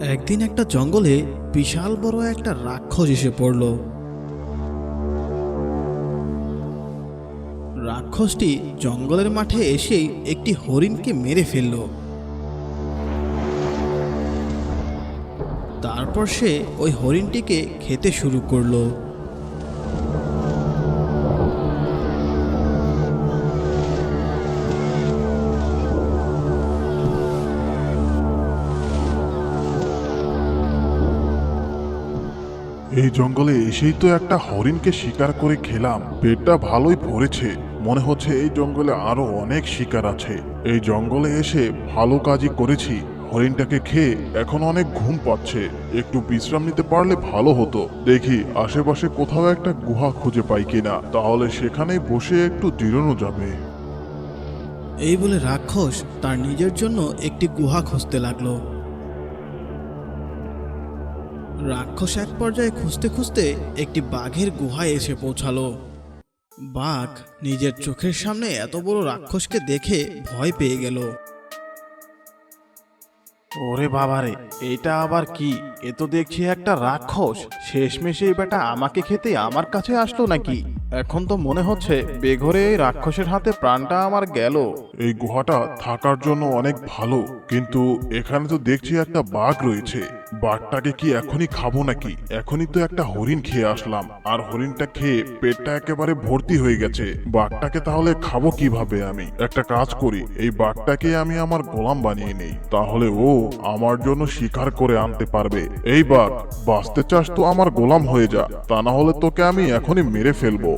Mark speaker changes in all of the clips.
Speaker 1: একদিন একটা জঙ্গলে বিশাল বড় একটা রাক্ষস এসে পড়ল। রাক্ষসটি জঙ্গলের মাঠে এসেই একটি হরিণকে মেরে ফেলল। তারপর সে ওই হরিণটিকে খেতে শুরু করলো।
Speaker 2: এই জঙ্গলে এসেই তো একটা হরিণকে শিকার করে খেলাম, পেটটা ভালোই ভরেছে। মনে হচ্ছে এই জঙ্গলে আরো অনেক শিকার আছে। এই জঙ্গলে এসে ভালো কাজই করেছি। হরিণটাকে খেয়ে এখন অনেক ঘুম পাচ্ছে, একটু বিশ্রাম নিতে পারলে ভালো হতো। দেখি আশেপাশে কোথাও একটা গুহা খুঁজে পাই কিনা, তাহলে সেখানেই বসে একটু জিরানো যাবে।
Speaker 1: এই বলে রাক্ষস তার নিজের জন্য একটি গুহা খুঁজতে লাগলো। রাক্ষস এক পর্যায়ে খুঁজতে খুঁজতে একটি বাঘের গুহায় এসে পৌঁছালো। বাঘ নিজের চোখের সামনে এত বড় রাক্ষসকে দেখে ভয় পেয়ে গেল।
Speaker 3: ওরে বাবারে, এইটা আবার কি? এ তো দেখছি একটা রাক্ষস। শেষমেশে এই বেটা আমাকে খেতে আমার কাছে আসলো নাকি? এখন তো মনে হচ্ছে বেঘরে এই রাক্ষসের হাতে প্রাণটা আমার গেল।
Speaker 2: এই গুহাটা থাকার জন্য অনেক ভালো, কিন্তু এখানে তো দেখছি একটা বাঘ রয়েছে। বাঘটাকে কি এখনই খাবো নাকি? এখনই তো একটা হরিণ খেয়ে আসলাম, আর হরিণটা খেয়ে পেটটা একেবারে ভর্তি হয়ে গেছে। বাঘটাকে তাহলে খাবো কিভাবে? আমি একটা কাজ করি, এই বাঘটাকে আমি আমার গোলাম বানিয়ে নেই, তাহলে ও আমার জন্য শিকার করে আনতে পারবে। এই বাঘ, বাঁচতে চাস তো আমার গোলাম হয়ে যা, তা না হলে তোকে আমি এখনই মেরে ফেলবো।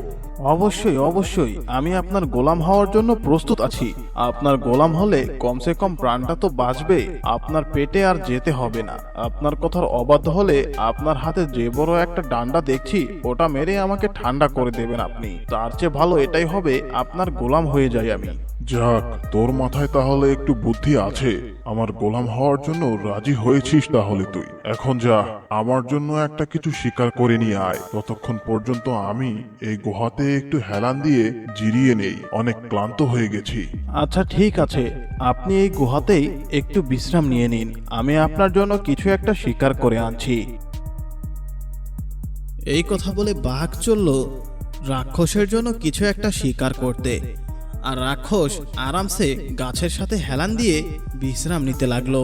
Speaker 3: অবশ্যই অবশ্যই, আমি আপনার গোলাম হওয়ার জন্য প্রস্তুত আছি। আপনার গোলাম হলে কমসে কম প্রাণটা তো বাঁচবে, আপনার পেটে আর যেতে হবে না। আপনার কথার অবাধ্য হলে আপনার হাতে যে বড় একটা ডান্ডা দেখছি, ওটা মেরে আমাকে ঠান্ডা করে দেবেন আপনি। তার চেয়ে ভালো এটাই হবে, আপনার গোলাম হয়ে যাই আমি।
Speaker 2: যাক, তোর মাথায় তাহলে একটু বুদ্ধি আছে। আমার গোলাম হওয়ার জন্য রাজি হয়েছিস তাহলে তুই। এখন যা, আমার জন্য একটা কিছু শিকার করে নিয়ে আয়। ততক্ষণ পর্যন্ত আমি এই গুহাতে একটু হেলান দিয়ে জিরিয়ে নেই, অনেক ক্লান্ত হয়ে গেছি।
Speaker 3: আচ্ছা ঠিক আছে, আপনি এই গুহাতেই একটু বিশ্রাম নিয়ে নিন। আমি আপনার জন্য কিছু একটা শিকার করে আনছি।
Speaker 1: এই কথা বলে বাঘ চলল রাক্ষসের জন্য কিছু একটা শিকার করতে, আর রাক্ষস আরামসে গাছের সাথে হেলান দিয়ে বিশ্রাম নিতে লাগলো।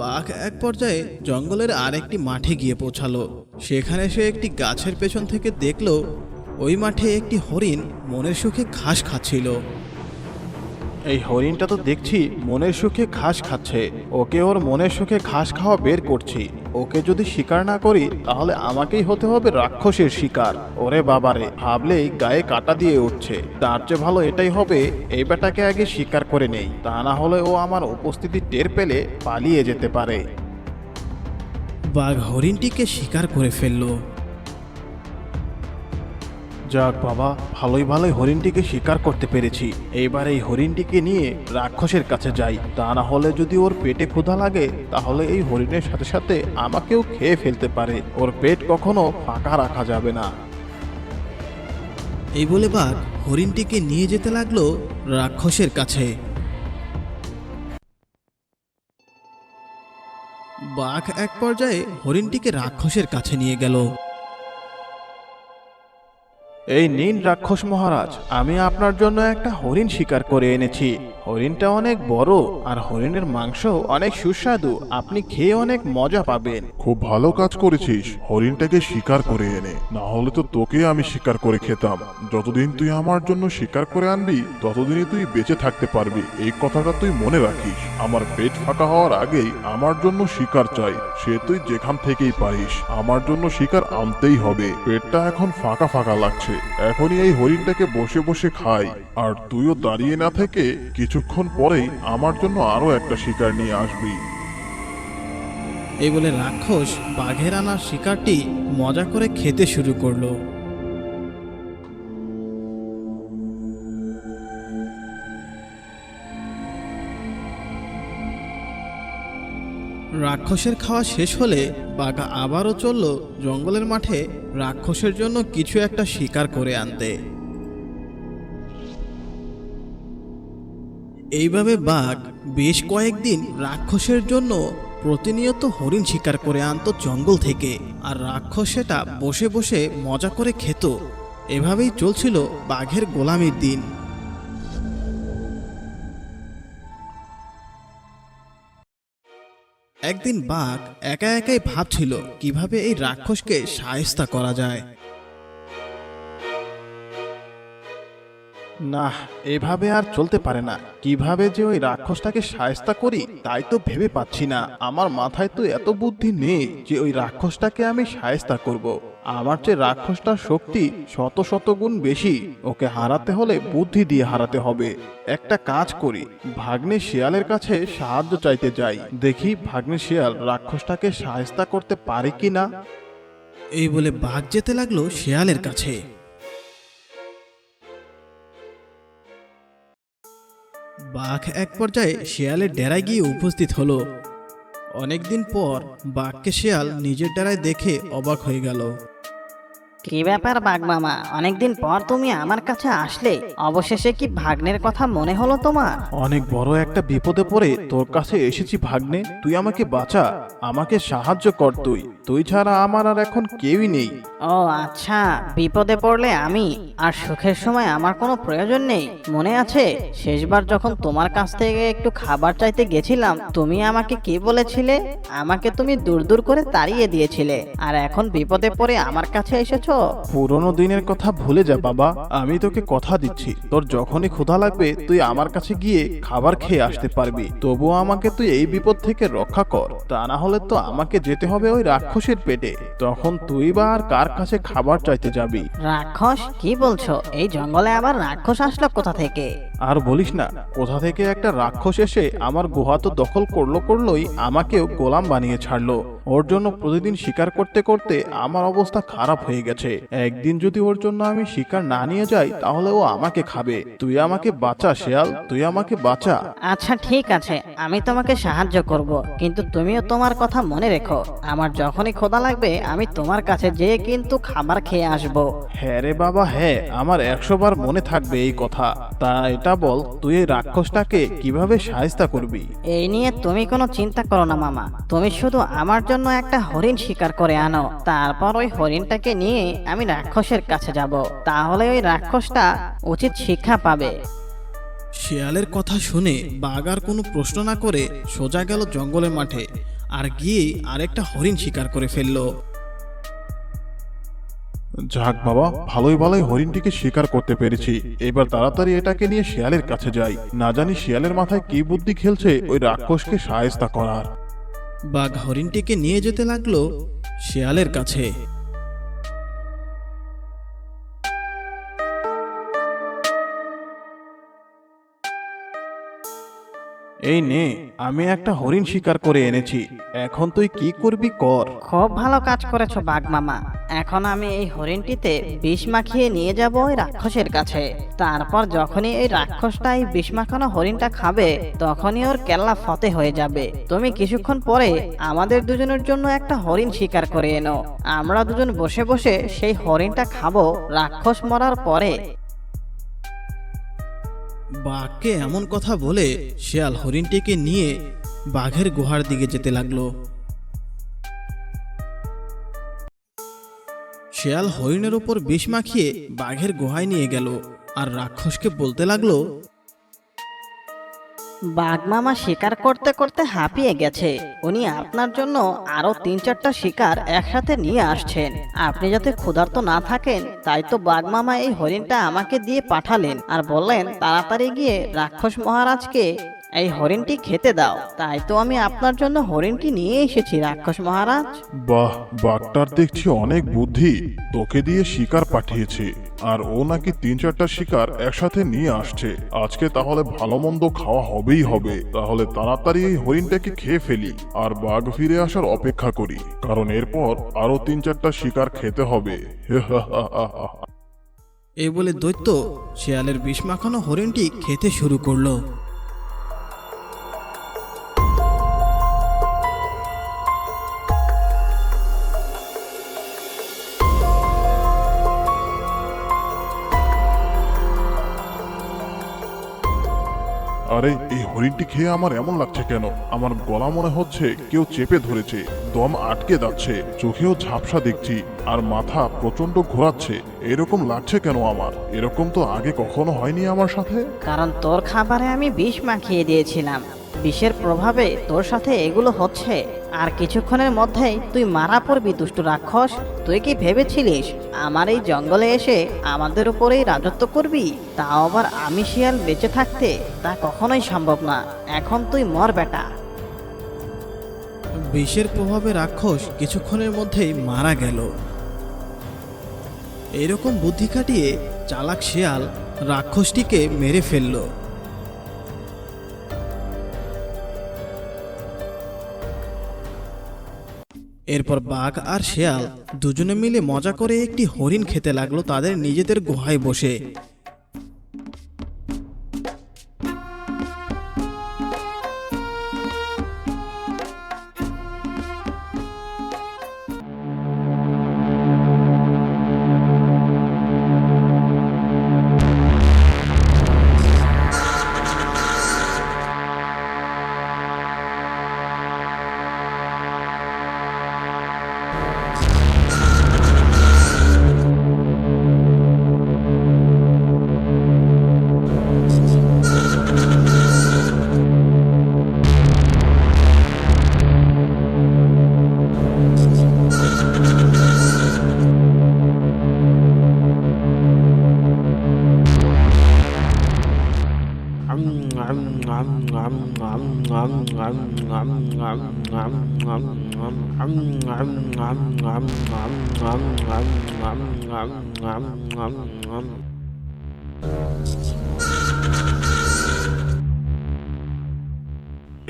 Speaker 1: বাঘ এক পর্যায়ে জঙ্গলের আরেকটি মাঠে গিয়ে পৌঁছালো। সেখানে সে একটি গাছের পেছন থেকে দেখলো ওই মাঠে একটি হরিণ মনের সুখে ঘাস খাচ্ছিল।
Speaker 3: এই হরিণটা তো দেখছি মনের সুখে ঘাস খাচ্ছে। ওকে ওর মনের সুখে ঘাস খাওয়া বের করছি। ওকে যদি শিকার না করি তাহলে আমাকেই হতে হবে রাক্ষসের শিকার। ওরে বাবারে, ভাবলেই গায়ে কাটা দিয়ে উঠছে। তার চেয়ে ভালো এটাই হবে, এই বেটাকে আগে শিকার করে নেই, তা না হলে ও আমার উপস্থিতি টের পেলে পালিয়ে যেতে পারে।
Speaker 1: বাঘ হরিণটিকে শিকার করে ফেললো।
Speaker 3: যাক বাবা, ভালোই ভালোই হরিণটিকে শিকার করতে পেরেছি। এইবার এই হরিণটিকে নিয়ে রাক্ষসের কাছে যাই, তা না হলে যদি ওর পেটে ক্ষুধা লাগে তাহলে এই হরিণের সাথে সাথে আমাকেও খেয়ে ফেলতে পারে। ওর পেট কখনো ফাঁকা রাখা যাবে না।
Speaker 1: এই বলে বাঘ হরিণটিকে নিয়ে যেতে লাগলো রাক্ষসের কাছে। বাঘ এক পর্যায়ে হরিণটিকে রাক্ষসের কাছে নিয়ে গেল।
Speaker 3: এই নিন রাক্ষস মহারাজ, আমি আপনার জন্য একটা হরিণ শিকার করে এনেছি। হরিণটা অনেক বড় আর হরিণের মাংস অনেক সুস্বাদু, আপনি খেয়ে অনেক মজা পাবেন।
Speaker 2: খুব ভালো কাজ করেছিস হরিণটাকে শিকার করে এনে, না হলে তো তোকে আমি শিকার করে খেতাম। যতদিন তুই আমার জন্য শিকার করে আনবি ততদিনই তুই বেঁচে থাকতে পারবি, এই কথাটা তুই মনে রাখিস। আমার পেট ফাঁকা হওয়ার আগেই আমার জন্য শিকার চাই, সে তুই যেখান থেকেই পারিস। আমার জন্য শিকার আনতেই হবে। পেটটা এখন ফাঁকা ফাঁকা লাগছে, এখনই এই হরিণটাকে বসে বসে খাই। আর তুইও দাঁড়িয়ে না থেকে কিছুক্ষণ পরেই আমার জন্য আরো একটা শিকার নিয়ে আসবি।
Speaker 1: এই বলে রাক্ষস বাঘের আনা শিকারটি মজা করে খেতে শুরু করলো। রাক্ষসের খাওয়া শেষ হলে বাঘ আবারও চলল জঙ্গলের মাঠে রাক্ষসের জন্য কিছু একটা শিকার করে আনতে। এইভাবে বাঘ বেশ কয়েকদিন রাক্ষসের জন্য প্রতিনিয়ত হরিণ শিকার করে আনতো জঙ্গল থেকে, আর রাক্ষস সেটা বসে বসে মজা করে খেত। এভাবেই চলছিল বাঘের গোলামির দিন। একদিন বাঘ একা একাই ভাবছিল কিভাবে এই রাক্ষসকে শায়েস্তা করা যায়।
Speaker 3: না, এভাবে আর চলতে পারে না। কিভাবে যে ওই রাক্ষসটাকে শায়েস্তা করি তাই তো ভেবে পাচ্ছি না। আমার মাথায় তো এত বুদ্ধি নেই যে ওই রাক্ষসটাকে আমি শায়েস্তা করব। আমার চেয়ে রাক্ষসটার শক্তি শত শত গুণ বেশি। ওকে হারাতে হলে বুদ্ধি দিয়ে হারাতে হবে। একটা কাজ করি, ভাগ্নে শিয়ালের কাছে সাহায্য চাইতে যাই। দেখি ভাগ্নে শিয়াল রাক্ষসটাকে শায়েস্তা করতে পারে কিনা।
Speaker 1: এই বলে বাঘ যেতে লাগলো শিয়ালের কাছে। বাঘ এক পর্যায়ে শিয়ালের ডেরায় গিয়ে উপস্থিত হলো। অনেকদিন পর বাঘকে শিয়াল নিজের ডেরায় দেখে অবাক হয়ে গেল।
Speaker 4: কি ব্যাপার বাঘ মামা, অনেকদিন পর তুমি আমার কাছে আসলে? অবশেষে কি ভাগ্নের কথা মনে হলো তোমার?
Speaker 3: অনেক বড় একটা বিপদে পড়ে তোর কাছে এসেছি ভাগ্নে। তুই আমাকে বাঁচা, আমাকে সাহায্য কর। তুই ছাড়া আমার আর এখন কেউই নেই।
Speaker 4: ও আচ্ছা, বিপদে পড়লে আমি, আর সুখের সময় আমার কোনো প্রয়োজন নেই। মনে আছে শেষবার যখন তোমার কাছ থেকে একটু খাবার চাইতে গেছিলাম, তুমি আমাকে কি বলেছিলে? আমাকে তুমি দূর দূর করে তাড়িয়ে দিয়েছিলে, আর এখন বিপদে পড়ে আমার কাছে এসেছো।
Speaker 3: পুরোনো দিনের কথা ভুলে যা বাবা। আমি তোকে কথা দিচ্ছি, তোর যখনই ক্ষুধা লাগবে তুই আমার কাছে গিয়ে খাবার খেয়ে আসতে পারবি। তবুও আমাকে তুই এই বিপদ থেকে রক্ষা কর, তা না হলে তো আমাকে যেতে হবে ওই রাক্ষসের পেটে। তখন তুই বা আর কার কাছে খাবার চাইতে যাবি?
Speaker 4: রাক্ষস? কি বলছো? এই জঙ্গলে আবার রাক্ষস আসলো কোথা থেকে?
Speaker 3: আর বলিস না, কোথা থেকে একটা রাক্ষস এসে আমার গুহা তো দখল করলোই আমাকেও গোলাম বানিয়ে ছাড়লো। ওর জন্য প্রতিদিন শিকার করতে করতে আমার অবস্থা খারাপ হয়ে গেছে। একদিন যদি ওর জন্য আমি শিকার না নিয়ে যাই তাহলে ও আমাকে খাবে। তুই আমাকে বাঁচা শিয়াল, তুই আমাকে বাঁচা।
Speaker 4: আচ্ছা ঠিক আছে, আমি তোমাকে সাহায্য করব, কিন্তু তুমিও তোমার কথা মনে রেখো। আমার যখনই ক্ষুধা লাগবে আমি তোমার কাছে যেয়ে কিন্তু খাবার খেয়ে আসব।
Speaker 3: হ্যাঁ রে বাবা, হ্যাঁ, আমার 100 বার মনে থাকবে এই কথা। তা এটা বল, তুই এই রাক্ষসটাকে কিভাবে শায়েস্তা করবি?
Speaker 4: এই নিয়ে তুমি কোনো চিন্তা করো না মামা, তুমি শুধু আমার জন্য একটা হরিণ শিকার করে আনো। তারপর ওই হরিণটাকে নিয়ে আমি রাক্ষসের কাছে যাব, তাহলে ওই রাক্ষসটা উচিত শিক্ষা পাবে।
Speaker 1: শিয়ালের কথা শুনে বাঘ আর কোনো প্রশ্ন না করে সোজা গেল জঙ্গলের মাঠে, আর গিয়ে আরেকটা হরিণ শিকার করে ফেললো।
Speaker 2: যাক বাবা, ভালোই হরিণটিকে শিকার করতে পেরেছি। এবার তাড়াতাড়ি এটাকে নিয়ে শিয়ালের কাছে যাই। না জানি শিয়ালের মাথায় কি বুদ্ধি খেলছে ওই রাক্ষসকে শায়েস্তা করার।
Speaker 1: বাঘ হরিণটিকে নিয়ে যেতে লাগলো শিয়ালের কাছে।
Speaker 3: এই নে, আমি একটা হরিণ শিকার করে এনেছি। এখন তুই কি করবি কর।
Speaker 4: খুব ভালো কাজ করেছো বাঘ মামা। এখন আমি এই হরিণটিতে বিষ মাখিয়ে নিয়ে যাব ওই রাক্ষসের কাছে। তারপর যখনই এই রাক্ষসটা এই বিষ মাখানো হরিণটা খাবে তখনই ওর কেল্লা ফতে হয়ে যাবে। তুমি কিছুক্ষণ পরে আমাদের দুজনের জন্য একটা হরিণ শিকার করে এনো। আমরা দুজন বসে বসে সেই হরিণটা খাবো রাক্ষস মরার পরে।
Speaker 1: বাঘকে এমন কথা বলে শিয়াল হরিণটিকে নিয়ে বাঘের গুহার দিকে যেতে লাগলো। শিয়াল হরিণের উপর বিষ মাখিয়ে বাঘের গুহায় নিয়ে গেল, আর রাক্ষসকে বলতে লাগলো,
Speaker 4: বাঘ মামা শিকার করতে করতে হাঁপিয়ে গেছে। উনি আপনার জন্য আরো 3-4টা শিকার একসাথে নিয়ে আসছেন। আপনি যাতে ক্ষুধার্ত না থাকেন তাই তো বাঘ মামা এই হরিণটা আমাকে দিয়ে পাঠালেন, আর বললেন তাড়াতাড়ি গিয়ে রাক্ষস মহারাজকে এই হরিণটি খেতে দাও। তাই তো আমি আপনার জন্য হরিণটি নিয়ে এসেছি রাক্ষস মহারাজ।
Speaker 2: বাহ, বাঘটার দেখছি অনেক বুদ্ধি। তোকে দিয়ে শিকার পাঠিয়েছে, আর ও নাকি 3-4টা শিকার একসাথে নিয়ে আসছে। আজকে তাহলে ভালো মন্দ খাওয়া হবেই হবে। তাহলে তাড়াতাড়ি এই হরিণটাকে খেয়ে ফেলি, আর বাঘ ফিরে আসার অপেক্ষা করি, কারণ এরপর আরো 3-4টা শিকার খেতে হবে।
Speaker 1: এই বলে দৈত্য শিয়ালের বিষ মাখানো হরিণটি খেতে শুরু করলো।
Speaker 2: আরে এই হরিণটি খেয়ে আমার এমন লাগছে কেন? আমার গলা মনে হচ্ছে কেউ চেপে ধরেছে, দম আটকে যাচ্ছে, চোখেও ঝাপসা দেখছি, আর মাথা প্রচন্ড ঘোরাচ্ছে। এরকম লাগছে কেন আমার? এরকম তো আগে কখনো হয়নি আমার সাথে।
Speaker 4: কারণ তোর খাবারে আমি বিষ মাখিয়ে দিয়েছিলাম, বিষের প্রভাবে তোর সাথে এগুলো হচ্ছে। আর কিছুক্ষণের মধ্যেই তুই মারা পড়বি দুষ্টু রাক্ষস। তুই কি ভেবেছিলিস আমার এই জঙ্গলে এসে আমাদের উপরেই রাজত্ব করবি? তাও আবার আমি শিয়াল বেঁচে থাকতে? তা কখনোই সম্ভব না। এখন তুই মর বেটা।
Speaker 1: বিষের প্রভাবে রাক্ষস কিছুক্ষণের মধ্যেই মারা গেল। এরকম বুদ্ধি খাটিয়ে চালাক শিয়াল রাক্ষসটিকে মেরে ফেলল। এরপর বাঘ আর শিয়াল দুজনে মিলে মজা করে একটি হরিণ খেতে লাগলো তাদের নিজেদের গুহায় বসে।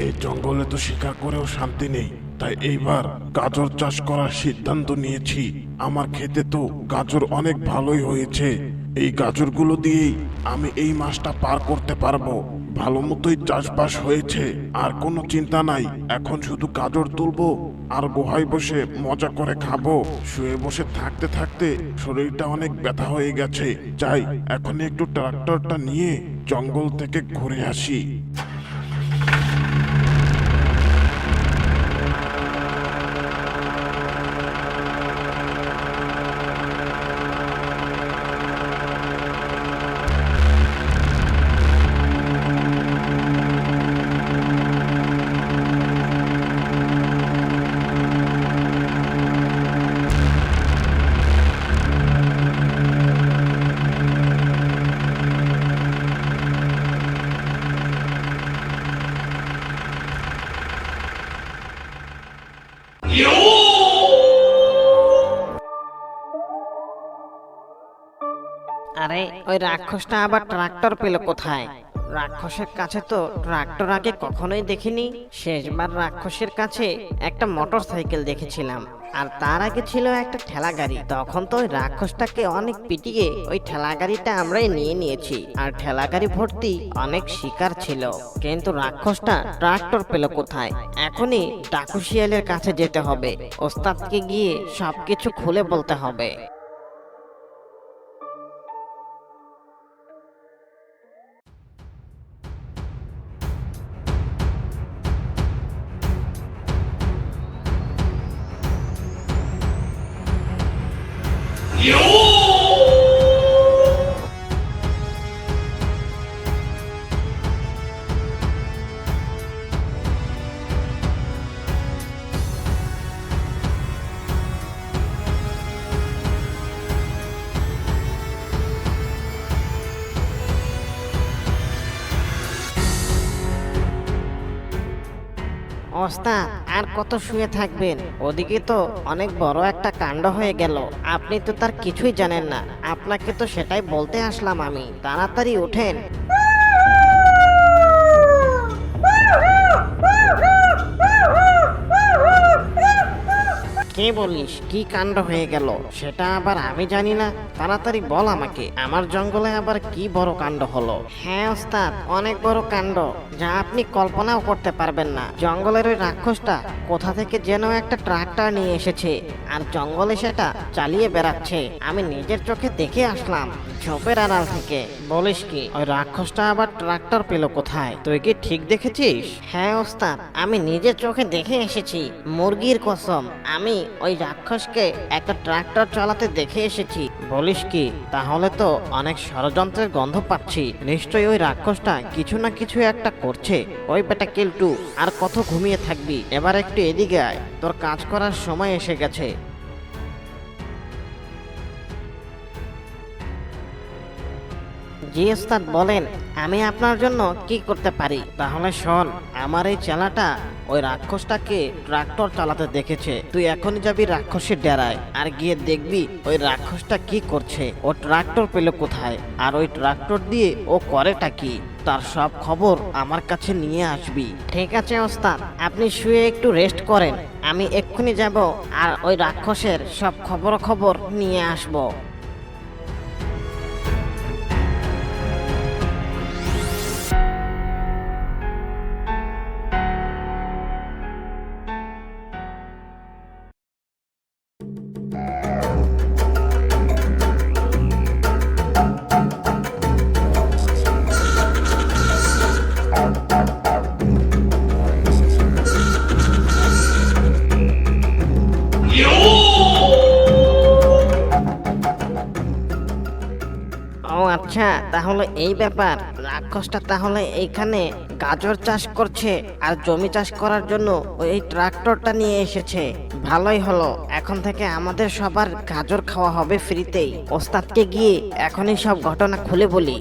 Speaker 2: এই জঙ্গলে তো শিকার করেও শান্তি নেই, তাই এইবার গাজর চাষ করার সিদ্ধান্ত নিয়েছি। আমার খেতে তো গাজর অনেক ভালোই হয়েছে। এই গাজরগুলো দিয়েই আমি এই মাসটা পার করতে পারবো। ভালো মতোই চাষবাস হয়েছে, আর কোনো চিন্তা নাই। এখন শুধু গাজর তুলবো আর গুহায় বসে মজা করে খাবো। শুয়ে বসে থাকতে থাকতে শরীরটা অনেক ব্যথা হয়ে গেছে। যাই এখন একটু ট্রাক্টরটা নিয়ে জঙ্গল থেকে ঘুরে আসি।
Speaker 4: আরে ওই রাক্ষসটা আবার ট্রাক্টর পেল কোথায়? রাক্ষসের কাছে তো ট্রাক্টর আগে কখনোই দেখিনি। শেষবার রাক্ষসের কাছে একটা মোটর সাইকেল দেখেছিলাম, আর তার আগে ছিল একটা ঠেলা গাড়ি। তখন তো ওই রাক্ষসটাকে অনেক পিটিয়ে ওই ঠেলা গাড়িটা আমরাই নিয়ে নিয়েছি, আর ঠেলা গাড়ি ভর্তি অনেক শিকার ছিল। কিন্তু রাক্ষসটা ট্রাক্টর পেল কোথায়? এখনই ডাকু শিয়ালের কাছে যেতে হবে, ওস্তাদকে গিয়ে সবকিছু খুলে বলতে হবে। ওস্তাদ, আর কত শুয়ে থাকবেন? ওদিকে তো অনেক বড় একটা কাণ্ড হয়ে গেল। আপনি তো তার কিছুই জানেন না। আপনাকে তো সেটাই বলতে আসলাম আমি। তাড়াতাড়ি ওঠেন। কে বলিস কি কাণ্ড হয়ে গেল? সেটা আবার আমি জানি না। তাড়াতাড়ি বল আমাকে, আমার জঙ্গলে আবার কি বড় কাণ্ড হলো? হ্যাঁ ওস্তাদ, অনেক বড় কাণ্ড, যা আপনি কল্পনাও করতে পারবেন না। জঙ্গলের ওই রাক্ষসটা কোথা থেকে যেন একটা ট্রাক্টর নিয়ে এসেছে, আর জঙ্গলে সেটা চালিয়ে বেড়াচ্ছে। আমি নিজের চোখে দেখে আসলাম। ঝোপের আড়াল থেকে। বলিস কি, ওই রাক্ষসটা আবার ট্রাক্টর পেল কোথায়? তুই কি ঠিক দেখেছিস? হ্যাঁ ওস্তাদ, আমি নিজে চোখে দেখে এসেছি, মুরগির কসম। আমি ওই রাক্ষসকে একটা ট্রাক্টর চালাতে দেখে এসেছি। বলিস কি, তাহলে তো অনেক ষড়যন্ত্রের গন্ধ পাচ্ছি। নিশ্চয়ই ওই রাক্ষসটা কিছু না কিছু একটা করছে। ওই বেটা কেলটু, আর কত ঘুমিয়ে থাকবি? এবার একটু এদিকে আয়, তোর কাজ করার সময় এসে গেছে। জি ওস্তাদ বলেন, আমি আপনার জন্য কি করতে পারি? তাহলে শোন, আমার এই চেলাটা ওই রাক্ষসটাকে ট্রাক্টর চালাতে দেখেছে। তুই এখনই যাবি রাক্ষসের ডেরায়, আর গিয়ে দেখবি ওই রাক্ষসটা কি করছে, ও ট্রাক্টর পেল কোথায়, আর ওই ট্রাক্টর দিয়ে ও করেটা কি। তার সব খবর আমার কাছে নিয়ে আসবি। ঠিক আছে ওস্তাদ, আপনি শুয়ে একটু রেস্ট করেন, আমি এক্ষুনি যাব আর ওই রাক্ষসের সব খবর নিয়ে আসবো। ও আচ্ছা, তাহলে এই ব্যাপার। রাক্ষসটা তাহলে এইখানে গাজর চাষ করছে, আর জমি চাষ করার জন্য এই ট্রাক্টরটা নিয়ে এসেছে। ভালোই হলো, এখন থেকে আমাদের সবার গাজর খাওয়া হবে ফ্রিতেই। ওস্তাদকে গিয়ে এখনই সব ঘটনা খুলে বলি।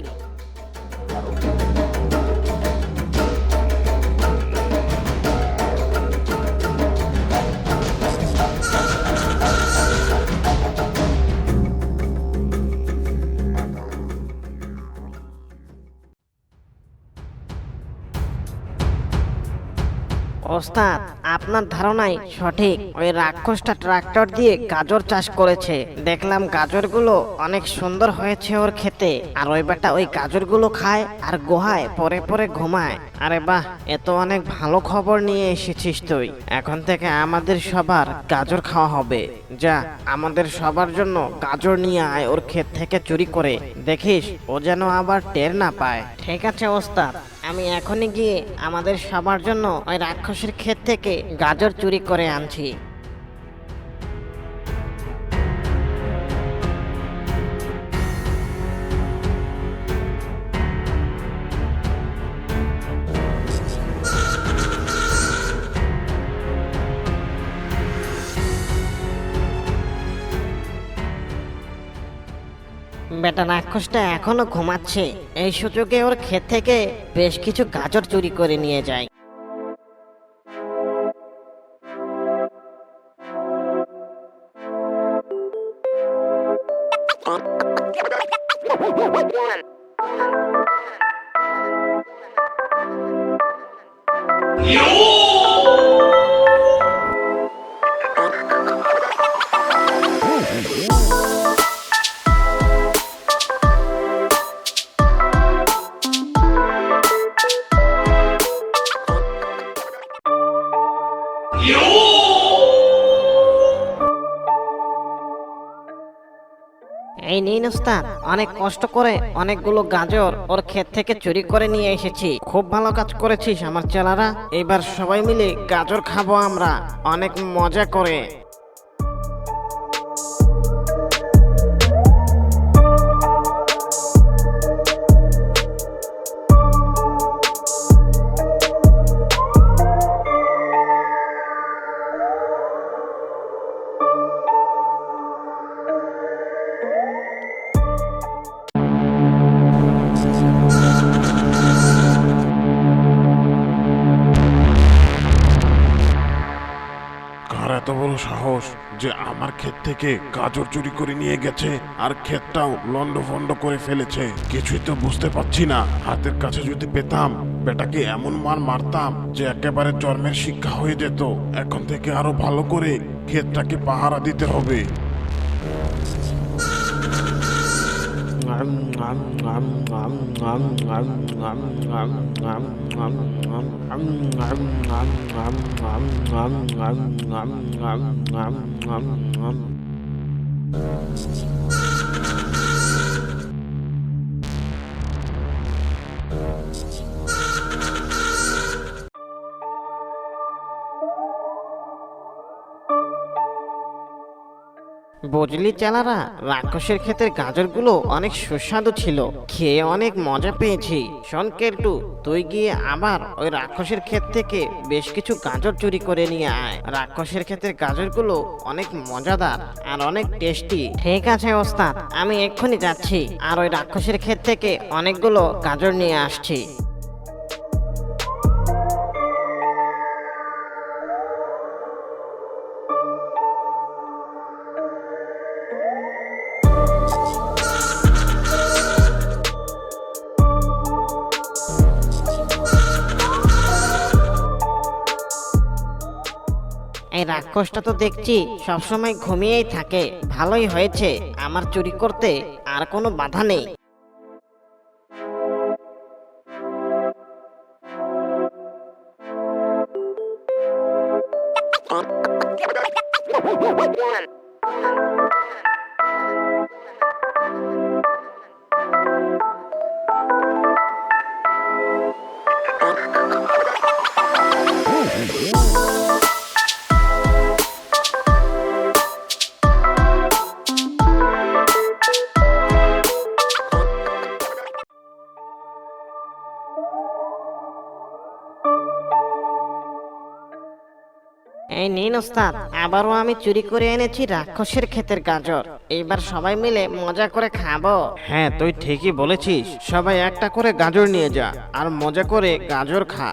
Speaker 4: ওস্তাদ, আপনার ধারণাই সঠিক। ওই রাক্ষসটা ট্রাক্টর দিয়ে গাজর চাষ করেছে। দেখলাম গাজরগুলো অনেক সুন্দর হয়েছে ওর খেতে, আর ওই বেটা ওই গাজরগুলো খায় আর গুহায় পরে পরে ঘুমায়। আরে বাহ, এ তো অনেক ভালো খবর নিয়ে এসেছিস তুই। এখন থেকে আমাদের সবার গাজর খাওয়া হবে। যা, আমাদের সবার জন্য গাজর নিয়ে আয় ওর ক্ষেত থেকে চুরি করে। দেখিস ও যেন আবার টের না পায়। ঠিক আছে ওস্তাদ, আমি এখনই গিয়ে আমাদের সবার জন্য ওই রাক্ষসের ক্ষেত থেকে গাজর চুরি করে আনছি। বেটা রাক্ষসটা এখনো ঘুমাচ্ছে, এই সুযোগে ওর ক্ষেত থেকে বেশ কিছু গাজর চুরি করে নিয়ে যায়। এই নিন ওস্তাদ, অনেক কষ্ট করে অনেকগুলো গাজর ওর ক্ষেত থেকে চুরি করে নিয়ে এসেছি। খুব ভালো কাজ করেছিস আমার চেলারা। এবার সবাই মিলে গাজর খাবো আমরা অনেক মজা করে।
Speaker 2: কার এত বড় সাহস যে আমার ক্ষেত থেকে গাজর চুরি করে নিয়ে গেছে, আর ক্ষেতটাও লন্ডভন্ড করে ফেলেছে? কিছুই তো বুঝতে পারছি না। হাতের কাছে যদি পেতাম, বেটাকে এমন মার মারতাম যে একেবারে জন্মের শিক্ষা হয়ে যেত। এখন থেকে আরো ভালো করে ক্ষেতটাকে পাহারা দিতে হবে।
Speaker 4: বুঝলি চালারা, রাক্ষসের ক্ষেতের গাজরগুলো অনেক সুস্বাদু ছিল, খেয়ে অনেক মজা পেয়েছি। শোন কেলটু, তুই গিয়ে আবার ওই রাক্ষসের ক্ষেত থেকে বেশ কিছু গাজর চুরি করে নিয়ে আয়। রাক্ষসের ক্ষেতের গাজরগুলো অনেক মজাদার আর অনেক টেস্টি। ঠিক আছে ওস্তাদ, আমি এক্ষুনি যাচ্ছি আর ওই রাক্ষসের ক্ষেত থেকে অনেকগুলো গাজর নিয়ে আসছি। এই রাক্ষসটা তো দেখছি সবসময় ঘুমিয়েই থাকে। ভালোই হয়েছে, আমার চুরি করতে আর কোনো বাধা নেই। এই নিন ওস্তাদ, আবারও আমি চুরি করে এনেছি রাক্ষসের ক্ষেতের গাজর। এইবার সবাই মিলে মজা করে খাবো।
Speaker 3: হ্যাঁ, তুই ঠিকই বলেছিস। সবাই একটা করে গাজর নিয়ে যা আর মজা করে গাজর খা।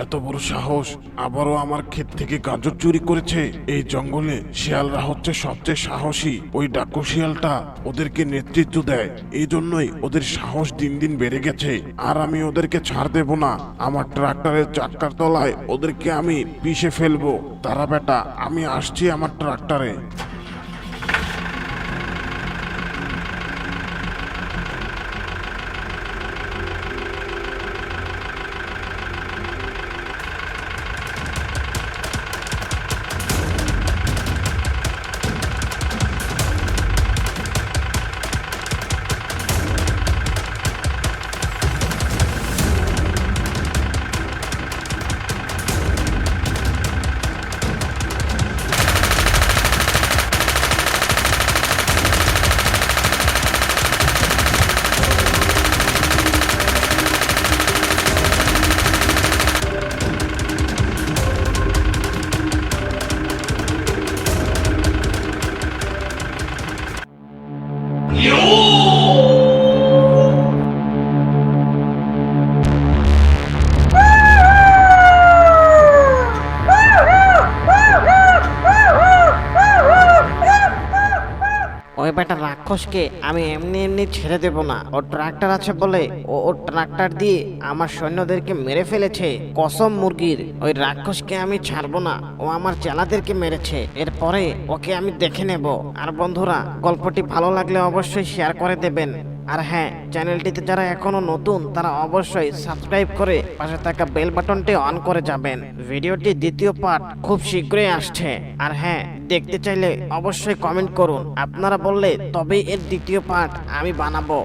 Speaker 2: এত বড় সাহস, আবারও আমার ক্ষেত থেকে গাজর চুরি করেছে। এই জঙ্গলে শিয়ালরা হচ্ছে সবচেয়ে সাহসী। ওই ডাকু শিয়ালটা ওদেরকে নেতৃত্ব দেয়, এই জন্যই ওদের সাহস দিন দিন বেড়ে গেছে। আর আমি ওদেরকে ছাড় দেব না। আমার ট্রাক্টরের চাক্কার তলায় ওদেরকে আমি পিষে ফেলবো। তারা বেটা, আমি আসছি আমার ট্রাক্টরে।
Speaker 4: ওই বেটা রাক্ষসকে আমি এমনি এমনি ছেড়ে দেব না। ও ট্রাক্টর আছে বলে ও ট্রাক্টর দিয়ে আমার সৈন্যদেরকে মেরে ফেলেছে। কসম মুরগির, ওই রাক্ষসকে আমি ছাড়বো না। ও আমার চেলাদেরকে মেরেছে, এরপরে ওকে আমি দেখে নেব। আর বন্ধুরা, গল্পটি ভালো লাগলে অবশ্যই শেয়ার করে দেবেন। আর হ্যাঁ, চ্যানেলটিতে যারা এখনো নতুন তারা অবশ্যই সাবস্ক্রাইব করে পাশে থাকা বেল বাটনটি অন করে যাবেন। ভিডিওটি দ্বিতীয় পার্ট খুব শীঘ্রই আসছে। আর হ্যাঁ, দেখতে চাইলে অবশ্যই কমেন্ট করুন। আপনারা বললে তবেই এর দ্বিতীয় পার্ট আমি বানাবো।